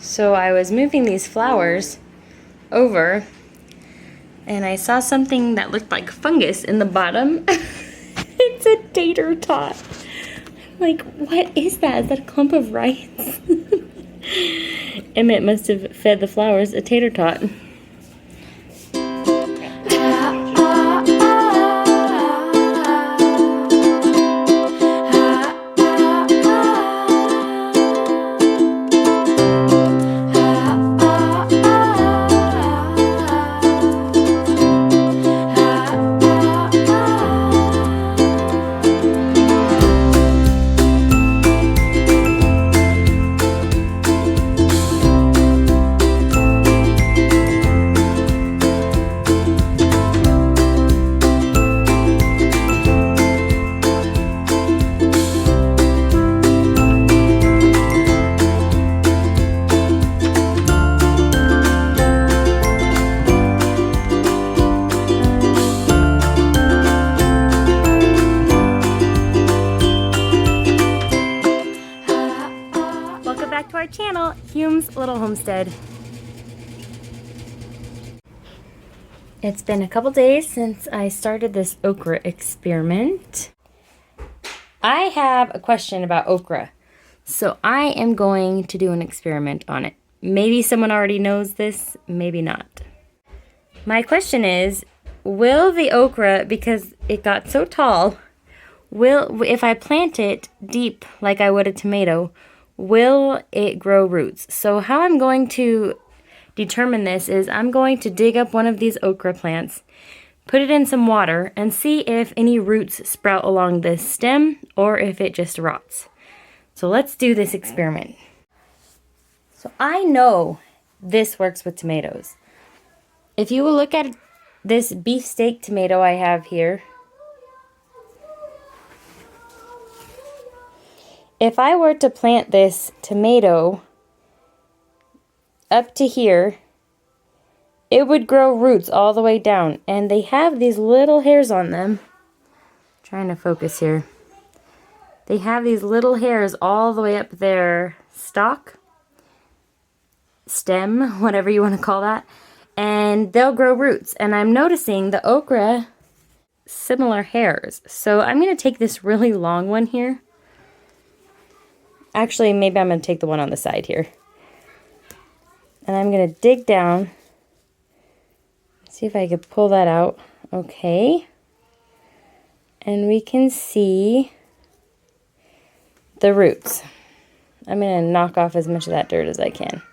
So I was moving these flowers over and I saw something that looked like fungus in the bottom. It's a tater tot. I'm like, what is that? Is that a clump of rice? Emmett must have fed the flowers a tater tot. Welcome back to our channel, Hume's Little Homestead. It's been a couple days since I started this okra experiment. I have a question about okra, so I am going to do an experiment on it. Maybe someone already knows this, maybe not. My question is, will the okra, because it got so tall, if I plant it deep like I would a tomato, will it grow roots? So how I'm going to determine this is I'm going to dig up one of these okra plants, put it in some water, and see if any roots sprout along this stem or if it just rots. So let's do this experiment. So I know this works with tomatoes. If you will look at this beefsteak tomato I have here, if I were to plant this tomato up to here, it would grow roots all the way down. And they have these little hairs on them. Trying to focus here. They have these little hairs all the way up their stalk, stem, whatever you want to call that. And they'll grow roots. And I'm noticing the okra, similar hairs. So I'm going to take this really long one here. Actually, maybe I'm going to take the one on the side here. And I'm going to dig down. See if I can pull that out. Okay. And we can see the roots. I'm going to knock off as much of that dirt as I can.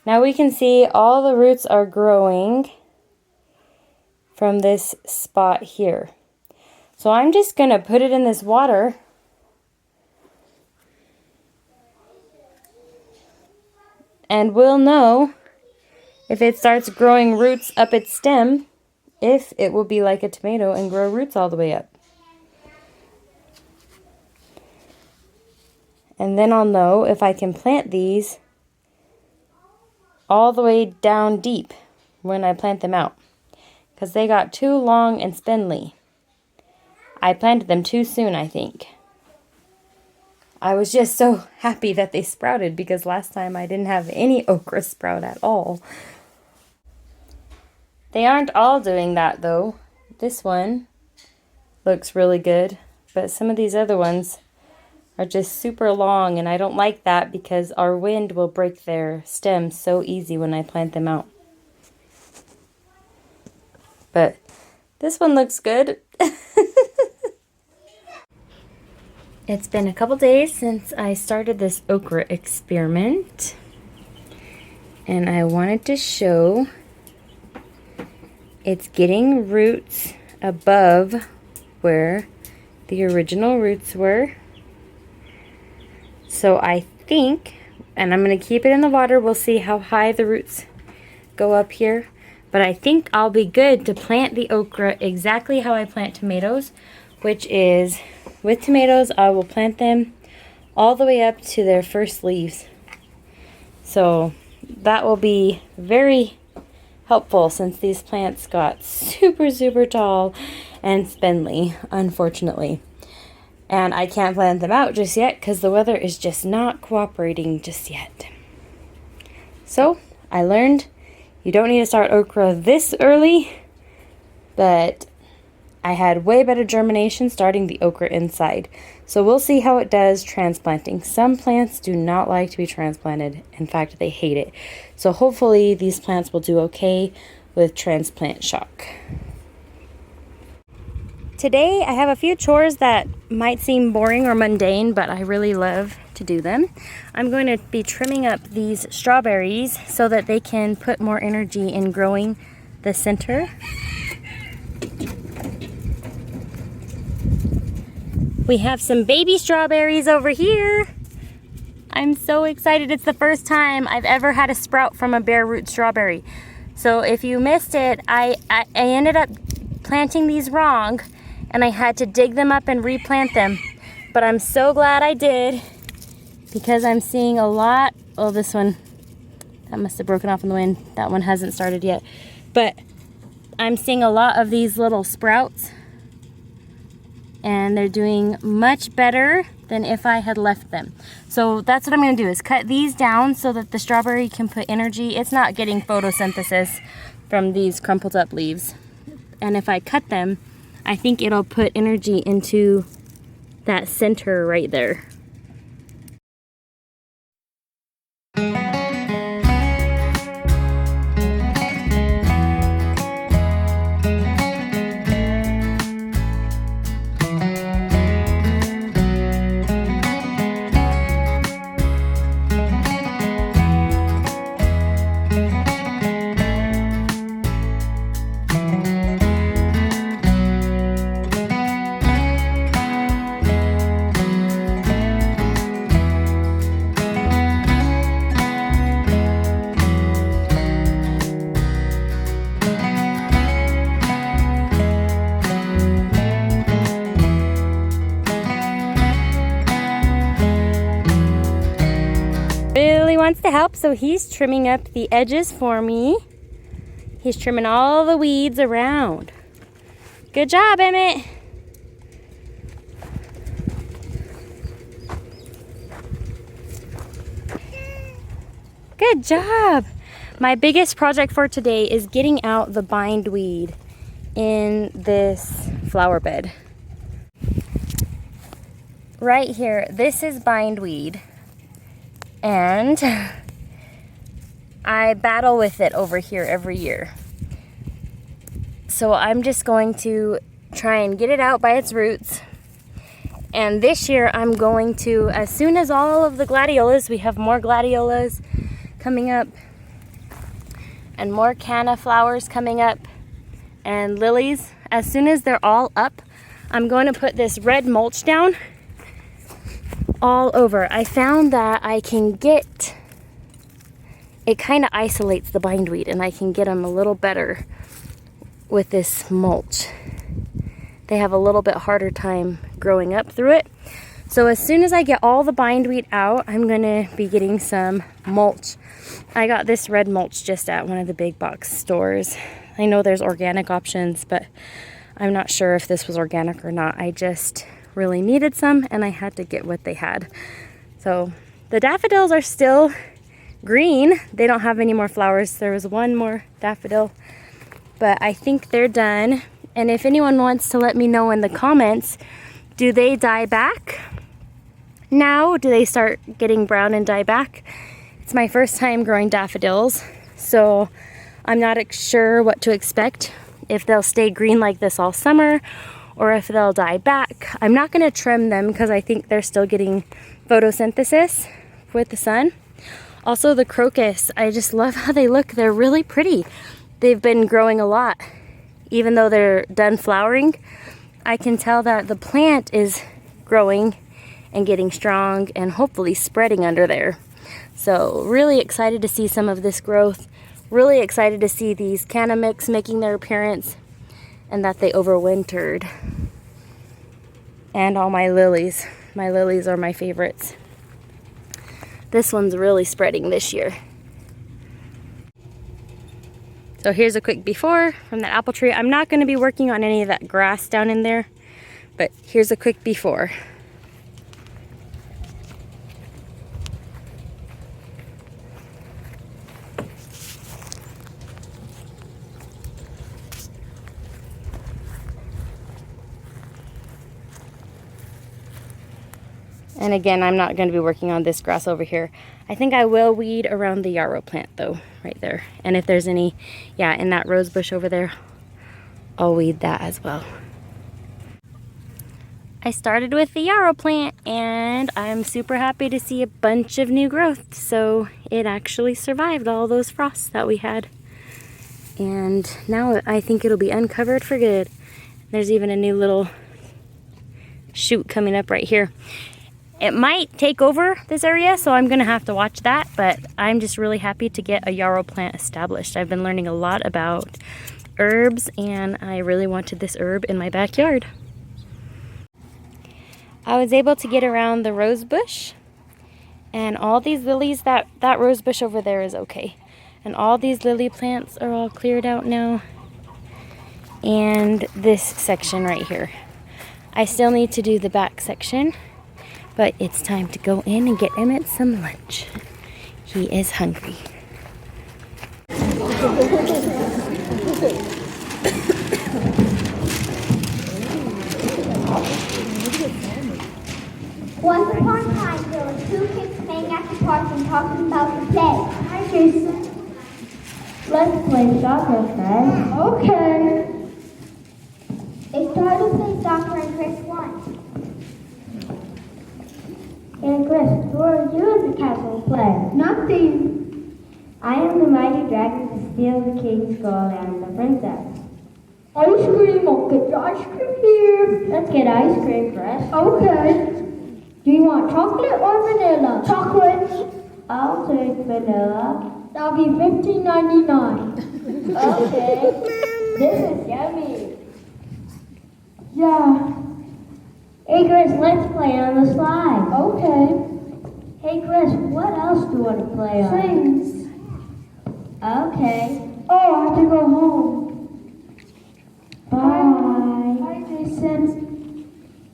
Now we can see all the roots are growing from this spot here. So I'm just going to put it in this water and we'll know if it starts growing roots up its stem, if it will be like a tomato and grow roots all the way up. And then I'll know if I can plant these all the way down deep when I plant them out, because they got too long and spindly. I planted them too soon, I think. I was just so happy that they sprouted because last time I didn't have any okra sprout at all. They aren't all doing that though. This one looks really good, but some of these other ones are just super long, and I don't like that because our wind will break their stems so easy when I plant them out. But this one looks good. It's been a couple days since I started this okra experiment, and I wanted to show it's getting roots above where the original roots were. So I think, and I'm going to keep it in the water, we'll see how high the roots go up here. But I think I'll be good to plant the okra exactly how I plant tomatoes, which is, with tomatoes, I will plant them all the way up to their first leaves. So that will be very helpful since these plants got super tall and spindly, unfortunately. And I can't plant them out just yet because the weather is just not cooperating just yet. So I learned you don't need to start okra this early, but I had way better germination starting the okra inside. So we'll see how it does transplanting. Some plants do not like to be transplanted. In fact, they hate it. So hopefully these plants will do okay with transplant shock. Today I have a few chores that might seem boring or mundane, but I really love to do them. I'm going to be trimming up these strawberries so that they can put more energy in growing the center. We have some baby strawberries over here. I'm so excited. It's the first time I've ever had a sprout from a bare root strawberry. So if you missed it, I ended up planting these wrong, and I had to dig them up and replant them. But I'm so glad I did, because I'm seeing a lot. Oh, this one, that must have broken off in the wind. That one hasn't started yet. But I'm seeing a lot of these little sprouts, and they're doing much better than if I had left them. So that's what I'm gonna do, is cut these down so that the strawberry can put energy. It's not getting photosynthesis from these crumpled up leaves. And if I cut them, I think it'll put energy into that center right there. Really wants to help, so he's trimming up the edges for me. He's trimming all the weeds around. Good job, Emmett. Good job. My biggest project for today is getting out the bindweed in this flower bed. Right here, this is bindweed. And I battle with it over here every year. So I'm just going to try and get it out by its roots. And this year I'm going to, as soon as all of the gladiolas, we have more gladiolas coming up, and more canna flowers coming up, and lilies, as soon as they're all up, I'm going to put this red mulch down all over. I found that I can get, it kind of isolates the bindweed, and I can get them a little better with this mulch. They have a little bit harder time growing up through it. So as soon as I get all the bindweed out, I'm gonna be getting some mulch. I got this red mulch just at one of the big box stores. I know there's organic options, but I'm not sure if this was organic or not. I just really needed some, and I had to get what they had. So the daffodils are still green. They don't have any more flowers. There was one more daffodil, but I think they're done. And if anyone wants to let me know in the comments, do they die back now? Do they start getting brown and die back? It's my first time growing daffodils, so I'm not sure what to expect, if they'll stay green like this all summer or if they'll die back. I'm not going to trim them because I think they're still getting photosynthesis with the sun. Also, the crocus, I just love how they look. They're really pretty. They've been growing a lot. Even though they're done flowering, I can tell that the plant is growing and getting strong and hopefully spreading under there. So really excited to see some of this growth. Really excited to see these canna mix making their appearance, and that they overwintered. And all my lilies. My lilies are my favorites. This one's really spreading this year. So here's a quick before from that apple tree. I'm not going to be working on any of that grass down in there, but here's a quick before. And again, I'm not going to be working on this grass over here. I think I will weed around the yarrow plant though, right there. And if there's any, yeah, in that rose bush over there, I'll weed that as well. I started with the yarrow plant and I'm super happy to see a bunch of new growth. So it actually survived all those frosts that we had. And now I think it'll be uncovered for good. There's even a new little shoot coming up right here. It might take over this area, so I'm gonna have to watch that, but I'm just really happy to get a yarrow plant established. I've been learning a lot about herbs and I really wanted this herb in my backyard. I was able to get around the rose bush and all these lilies, that rose bush over there is okay. And all these lily plants are all cleared out now. And this section right here. I still need to do the back section. But it's time to go in and get Emmett some lunch. He is hungry. Once upon a time, there were two kids playing at the park and talking about the play. Hi, Jason. Let's play soccer, friend. Okay. They started to play soccer and Chris won. And Chris, who are you at the castle play? Nothing. I am the mighty dragon to steal the king's gold and the princess. Ice cream, I'll get the ice cream here. Let's get ice cream, Chris. Okay. Do you want chocolate or vanilla? Chocolate. I'll take vanilla. That'll be $15.99. Okay. This is yummy. Yeah. Hey Chris, let's play on the slide. Okay. Hey Chris, what else do you want to play on? Swings. Okay. Oh, I have to go home. Bye. Bye, Jason.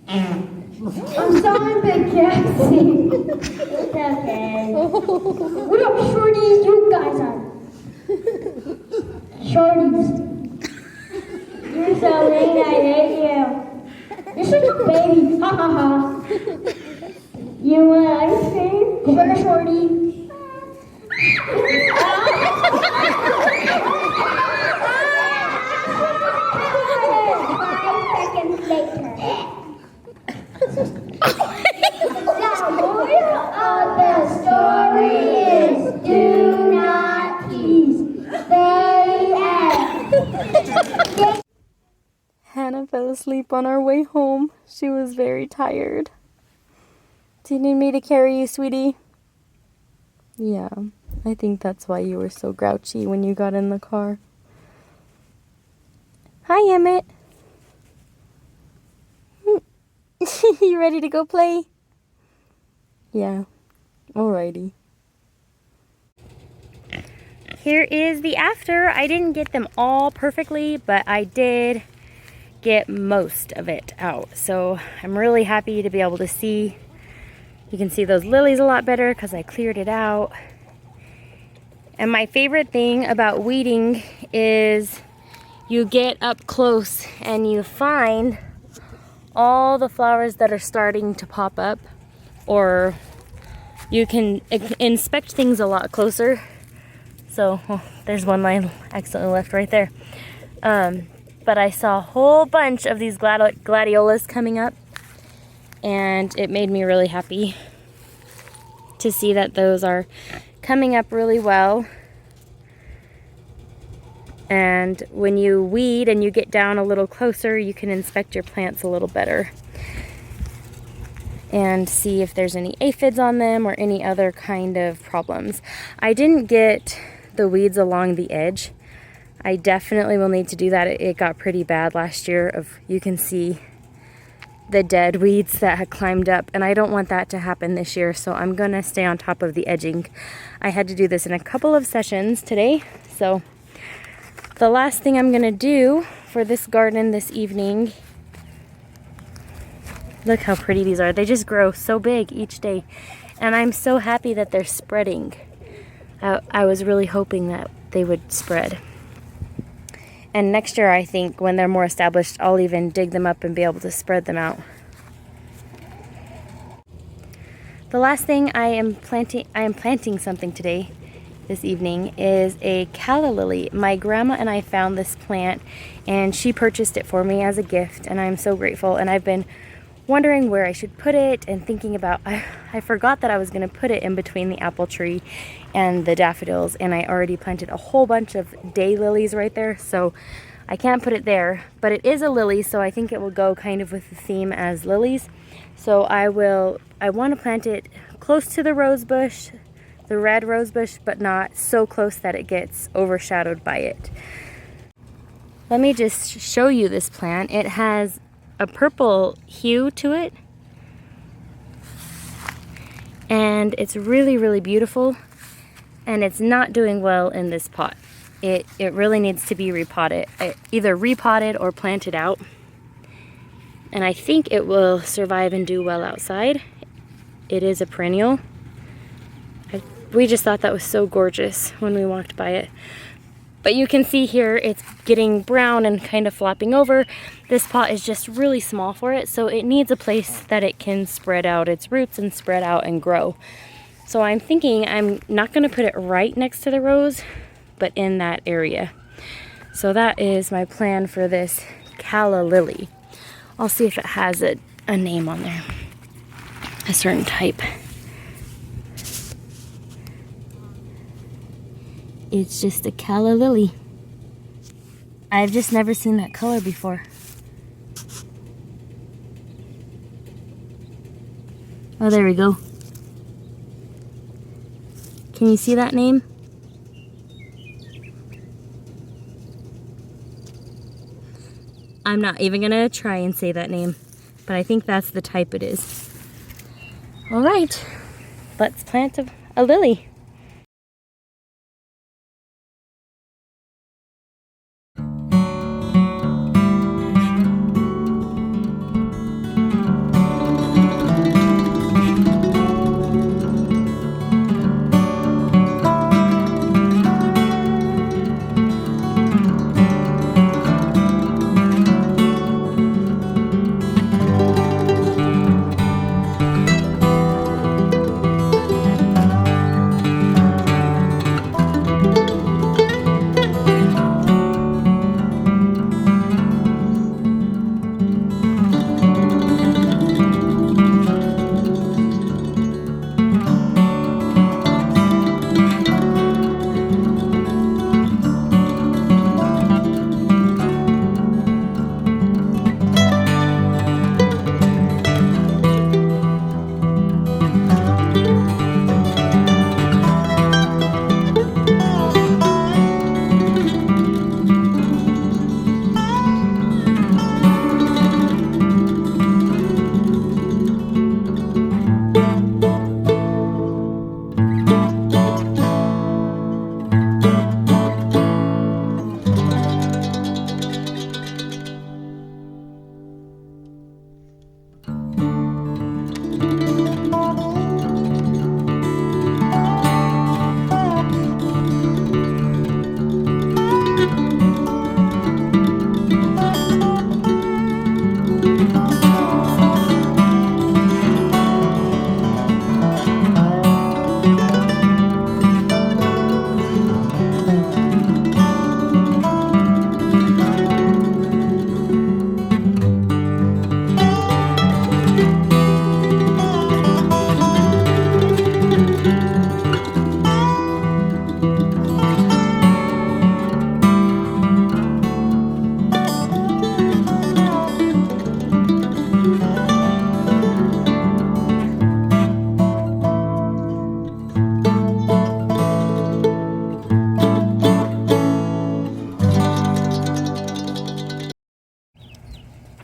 I'm sorry, Big Jackson. It's okay. What up, shorties? You guys are shorties. You're so late, I hate you. You're such a baby. Ha ha ha. You want ice cream? Sure, shorty. 5 seconds later. The moral of the story is do not tease. Stay at. Hannah fell asleep on our way home. She was very tired. Do you need me to carry you, sweetie? Yeah, I think that's why you were so grouchy when you got in the car. Hi, Emmett. You ready to go play? Yeah, alrighty. Here is the after. I didn't get them all perfectly, but I did get most of it out. So I'm really happy to be able to see. You can see those lilies a lot better because I cleared it out. And my favorite thing about weeding is you get up close and you find all the flowers that are starting to pop up, or you can inspect things a lot closer. So there's one line accidentally left right there. But I saw a whole bunch of these gladiolas coming up, and it made me really happy to see that those are coming up really well. And when you weed and you get down a little closer, you can inspect your plants a little better and see if there's any aphids on them or any other kind of problems. I didn't get the weeds along the edge. I definitely will need to do that. It got pretty bad last year. You can see the dead weeds that had climbed up, and I don't want that to happen this year, so I'm gonna stay on top of the edging. I had to do this in a couple of sessions today, so the last thing I'm gonna do for this garden this evening, look how pretty these are. They just grow so big each day, and I'm so happy that they're spreading. I was really hoping that they would spread. And next year, I think, when they're more established, I'll even dig them up and be able to spread them out. The last thing I am planting something today, this evening, is a calla lily. My grandma and I found this plant and she purchased it for me as a gift, and I'm so grateful. And I've been wondering where I should put it and thinking about, I forgot that I was going to put it in between the apple tree and the daffodils, and I already planted a whole bunch of daylilies right there, so I can't put it there. But it is a lily, so I think it will go kind of with the theme as lilies. So I want to plant it close to the rose bush, the red rose bush, but not so close that it gets overshadowed by it. Let me just show you this plant. It has a purple hue to it, and it's really, really beautiful, and it's not doing well in this pot. It really needs to be repotted, either repotted or planted out, and I think it will survive and do well outside. It is a perennial. We just thought that was so gorgeous when we walked by it. But you can see here it's getting brown and kind of flopping over. This pot is just really small for it, so it needs a place that it can spread out its roots and spread out and grow. So I'm thinking I'm not going to put it right next to the rose, but in that area. So that is my plan for this calla lily. I'll see if it has a name on there, a certain type. It's just a calla lily. I've just never seen that color before. Oh, there we go. Can you see that name? I'm not even gonna try and say that name, but I think that's the type it is. All right, let's plant a lily.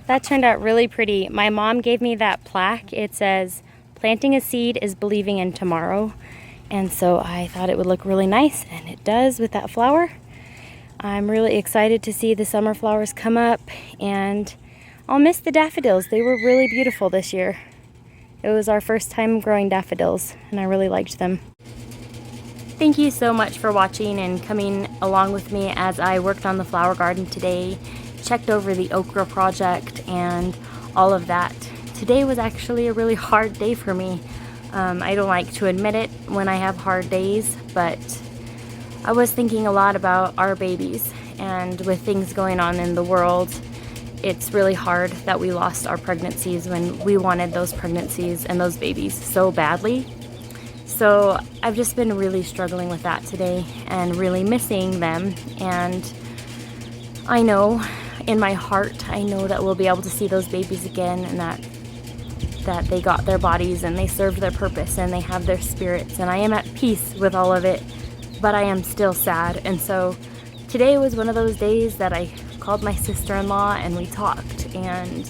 That turned out really pretty. My mom gave me that plaque. It says, "Planting a seed is believing in tomorrow." And so I thought it would look really nice, and it does with that flower. I'm really excited to see the summer flowers come up, and I'll miss the daffodils. They were really beautiful this year. It was our first time growing daffodils, and I really liked them. Thank you so much for watching and coming along with me as I worked on the flower garden today, checked over the okra project and all of that. Today was actually a really hard day for me. I don't like to admit it when I have hard days, but I was thinking a lot about our babies, and with things going on in the world, it's really hard that we lost our pregnancies when we wanted those pregnancies and those babies so badly. So I've just been really struggling with that today and really missing them. And I know in my heart, I know that we'll be able to see those babies again, and that they got their bodies and they served their purpose and they have their spirits, and I am at peace with all of it, but I am still sad. And so today was one of those days that I called my sister-in-law and we talked, and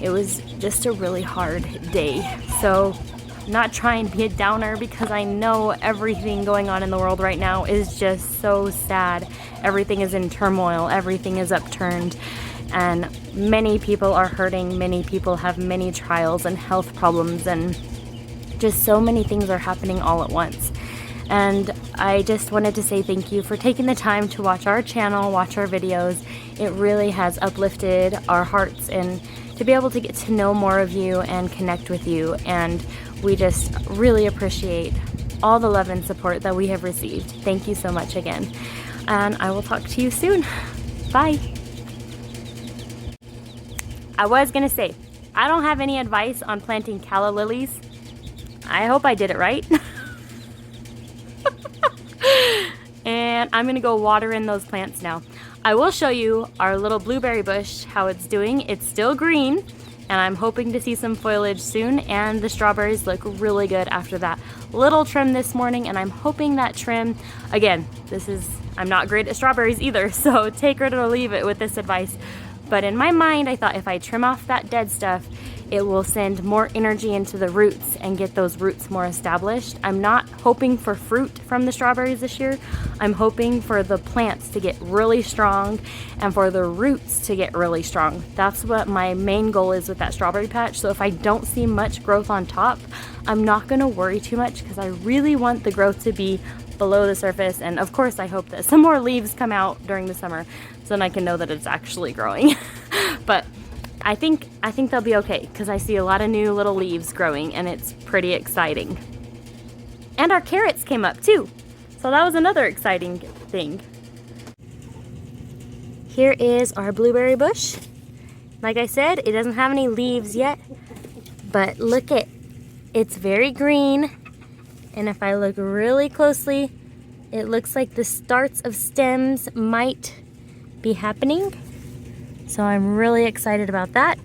it was just a really hard day. So I'm not trying to be a downer, because I know everything going on in the world right now is just so sad. Everything is in turmoil, everything is upturned, and many people are hurting, many people have many trials and health problems, and just so many things are happening all at once. And I just wanted to say thank you for taking the time to watch our channel, watch our videos. It really has uplifted our hearts, and to be able to get to know more of you and connect with you. And we just really appreciate all the love and support that we have received. Thank you so much again. And I will talk to you soon. Bye. I was gonna say, I don't have any advice on planting calla lilies. I hope I did it right. And I'm gonna go water in those plants now. I will show you our little blueberry bush, how it's doing. It's still green, and I'm hoping to see some foliage soon, and the strawberries look really good after that little trim this morning, and I'm hoping that trim, again, I'm not great at strawberries either, so take it or leave it with this advice. But in my mind, I thought if I trim off that dead stuff, it will send more energy into the roots and get those roots more established. I'm not hoping for fruit from the strawberries this year. I'm hoping for the plants to get really strong and for the roots to get really strong. That's what my main goal is with that strawberry patch. So if I don't see much growth on top, I'm not gonna worry too much, because I really want the growth to be below the surface. And of course, I hope that some more leaves come out during the summer, so then I can know that it's actually growing. But I think they'll be okay, because I see a lot of new little leaves growing, and it's pretty exciting. And our carrots came up too, so that was another exciting thing. Here is our blueberry bush. Like I said, it doesn't have any leaves yet, but look it's very green. And if I look really closely, it looks like the starts of stems might be happening. So I'm really excited about that.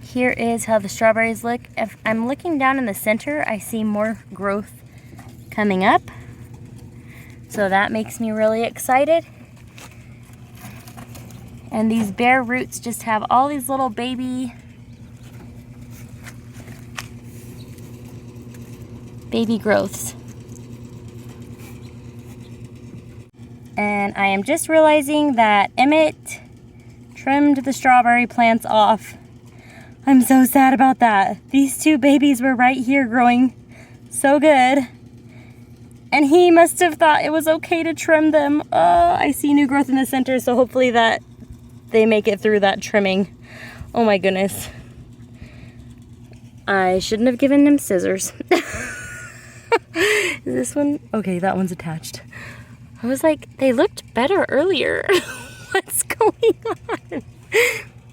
Here is how the strawberries look. If I'm looking down in the center, I see more growth coming up. So that makes me really excited. And these bare roots just have all these little baby growths. And I am just realizing that Emmett trimmed the strawberry plants off. I'm so sad about that. These two babies were right here growing so good, and he must have thought it was okay to trim them. I see new growth in the center, so hopefully that they make it through that trimming. Oh my goodness. I shouldn't have given him scissors. Is this one? Okay, that one's attached. I was like, they looked better earlier. What's going on?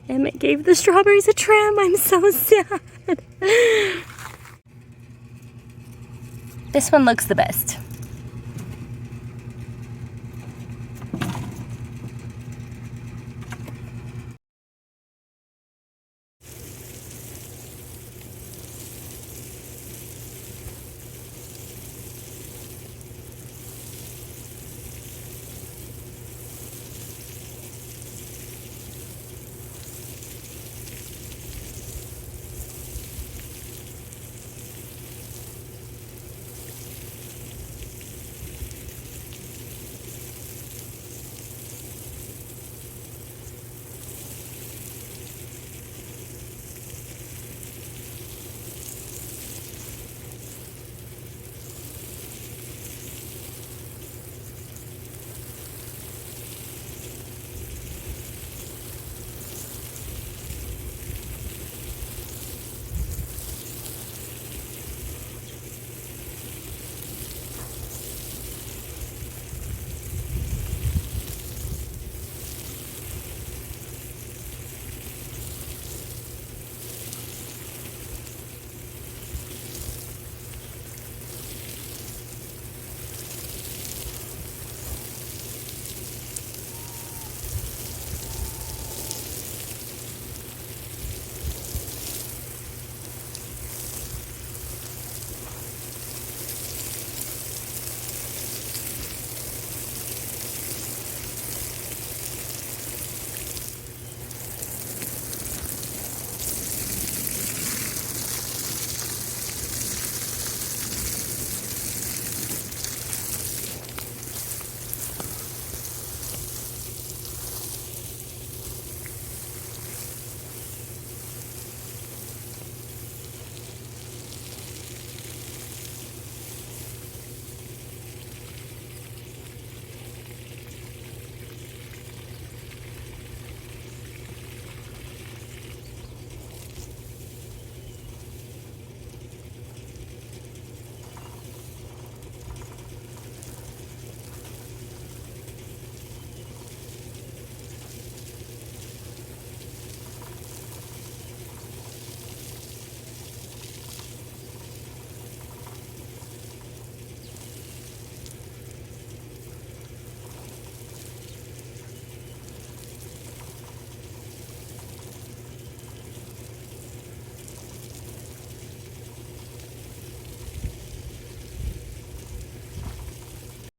Emmett gave the strawberries a trim. I'm so sad. This one looks the best.